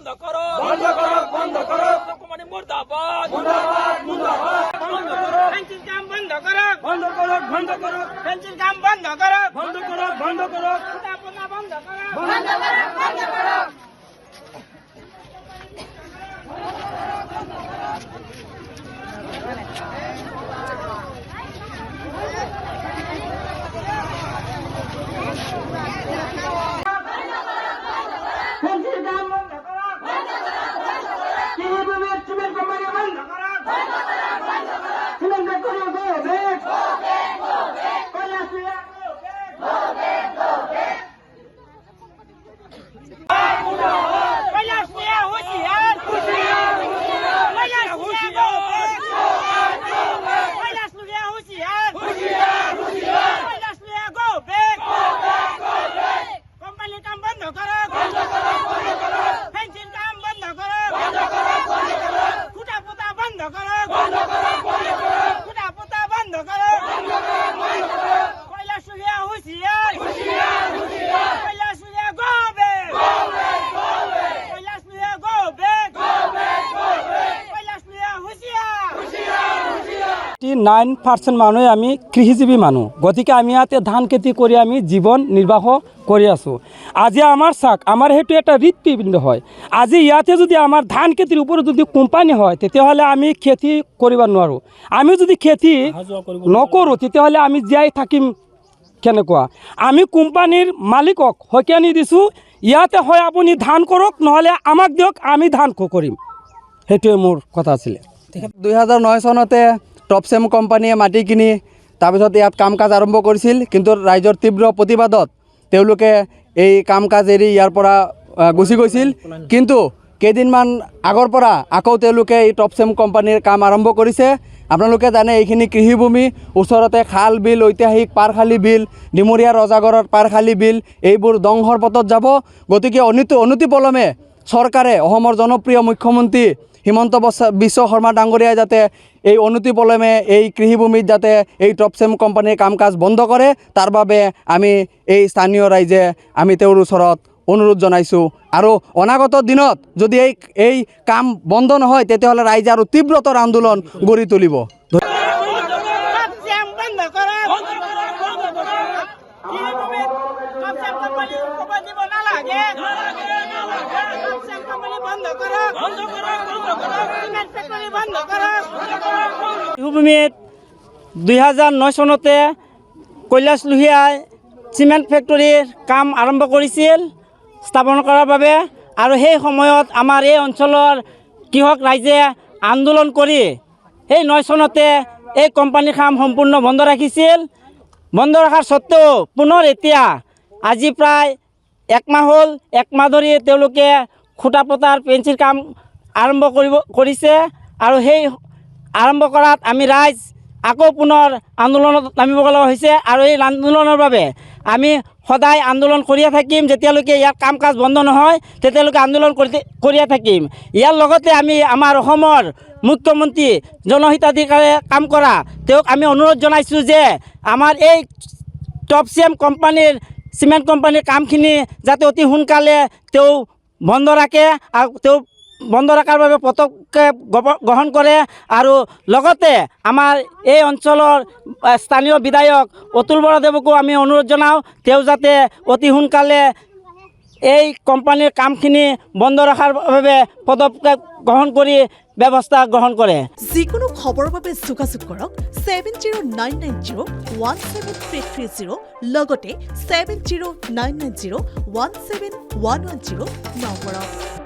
বন্ধ করো, বন্ধ করো, বন্ধ করো। কোম্পানি মুর্দাবাদ, মুর্দাবাদ, মুর্দাবাদ। বন্ধ করো, পেন্সিল কাম বন্ধ করো, বন্ধ করো, বন্ধ করো। পেন্সিল কাম বন্ধ করো, বন্ধ করো, বন্ধ করো। কুটাপোতা বন্ধ করো, বন্ধ করো, বন্ধ করো। নাইন পার্সেন্ট মানুহ আমি কৃষিজীৱী মানুহ, গতিকে আমি ইয়াতে ধান খেতি কৰি আমি জীৱন নিৰ্বাহ কৰি আছোঁ। আজি আমাৰ চাওক, আমাৰ সেইটো এটা হৃদপিণ্ড হয়। আজি ইয়াতে যদি আমাৰ ধান খেতিৰ ওপৰত যদি কোম্পানী হয়, তেতিয়াহ'লে আমি খেতি কৰিব নোৱাৰোঁ। আমি যদি খেতি নকৰোঁ, তেতিয়াহ'লে আমি জীয়াই থাকিম কেনেকুৱা? আমি কোম্পানীৰ মালিকক সকিয়ানি দিছোঁ, ইয়াতে হয় আপুনি ধান কৰক, নহ'লে আমাক দিয়ক, আমি ধান কৰিম। সেইটোৱে মোৰ কথা আছিলে। 2009 চনতে টপচেম কোম্পানীয়ে মাটি কিনি তাৰপিছত ইয়াত কাম কাজ আৰম্ভ কৰিছিল, কিন্তু ৰাইজৰ তীব্ৰ প্ৰতিবাদত তেওঁলোকে এই কাম কাজ এৰি ইয়াৰ পৰা গুচি গৈছিল। কিন্তু কেইদিনমান আগৰ পৰা আকৌ তেওঁলোকে এই টপচেম কোম্পানীৰ কাম আৰম্ভ কৰিছে। আপোনালোকে জানে এইখিনি কৃষিভূমি, ওচৰতে খাল বিল, ঐতিহাসিক পাৰখালী বিল, ডিমৰীয়া ৰজাগড়ৰ পাৰখালী বিল, এইবোৰ ধ্বংসৰ পথত যাব। গতিকে অনতিপলমে চৰকাৰে, অসমৰ জনপ্ৰিয় মুখ্যমন্ত্ৰী হিমন্ত বিশ্ব শৰ্মা ডাঙৰীয়াই যাতে এই অনতিপলমে এই কৃষিভূমিত যাতে এই টপচেম কোম্পানীৰ কাম কাজ বন্ধ কৰে, তাৰ বাবে আমি এই স্থানীয় ৰাইজে আমি তেওঁৰ ওচৰত অনুৰোধ জনাইছোঁ। আৰু অনাগত দিনত যদি এই কাম বন্ধ নহয়, তেতিয়াহ'লে ৰাইজে আৰু তীব্ৰতৰ আন্দোলন গঢ়ি তুলিব। কৃষিভূমিত 2009 চনতে কৈলাশ লোহিয়াই চিমেণ্ট ফেক্টৰীৰ কাম আৰম্ভ কৰিছিল স্থাপন কৰাৰ বাবে। আৰু সেই সময়ত আমাৰ এই অঞ্চলৰ কৃষক ৰাইজে আন্দোলন কৰি সেই 9 চনতে এই কোম্পানীৰ কাম সম্পূৰ্ণ বন্ধ ৰাখিছিল। বন্ধ ৰখাৰ স্বত্তেও পুনৰ এতিয়া আজি প্ৰায় 1 মাহ হ'ল, 1 মাহ ধৰি তেওঁলোকে খুঁটা পতাৰ পেঞ্চিল কাম আৰম্ভ কৰিছে। আৰু সেই আৰম্ভ কৰাত আমি ৰাইজ আকৌ পুনৰ আন্দোলনত নামিব লগা হৈছে। আৰু এই আন্দোলনৰ বাবে আমি সদায় আন্দোলন কৰিয়ে থাকিম। যেতিয়ালৈকে ইয়াৰ কাম কাজ বন্ধ নহয়, তেতিয়ালৈকে আন্দোলন কৰিয়ে থাকিম। ইয়াৰ লগতে আমি আমাৰ অসমৰ মুখ্যমন্ত্ৰী জনহিতাধিকাৰে কাম কৰা তেওঁক আমি অনুৰোধ জনাইছোঁ যে আমাৰ এই টপচেম কোম্পানীৰ চিমেণ্ট কোম্পানীৰ কামখিনি যাতে অতি সোনকালে তেওঁ বন্ধ ৰাখে, আৰু তেওঁ বন্ধ ৰখাৰ বাবে পদক্ষেপ গ্ৰহণ কৰে। আৰু লগতে আমাৰ এই অঞ্চলৰ স্থানীয় বিধায়ক অতুল বৰাদেৱকো আমি অনুৰোধ জনাওঁ, তেওঁ যাতে অতি সোনকালে এই কোম্পানীৰ কামখিনি বন্ধ ৰখাৰ বাবে পদক্ষেপ গ্ৰহণ কৰি ব্যৱস্থা গ্ৰহণ কৰে। যিকোনো খবৰৰ বাবে যোগাযোগ কৰক 7099017330 লগতে 7099017110 নম্বৰত।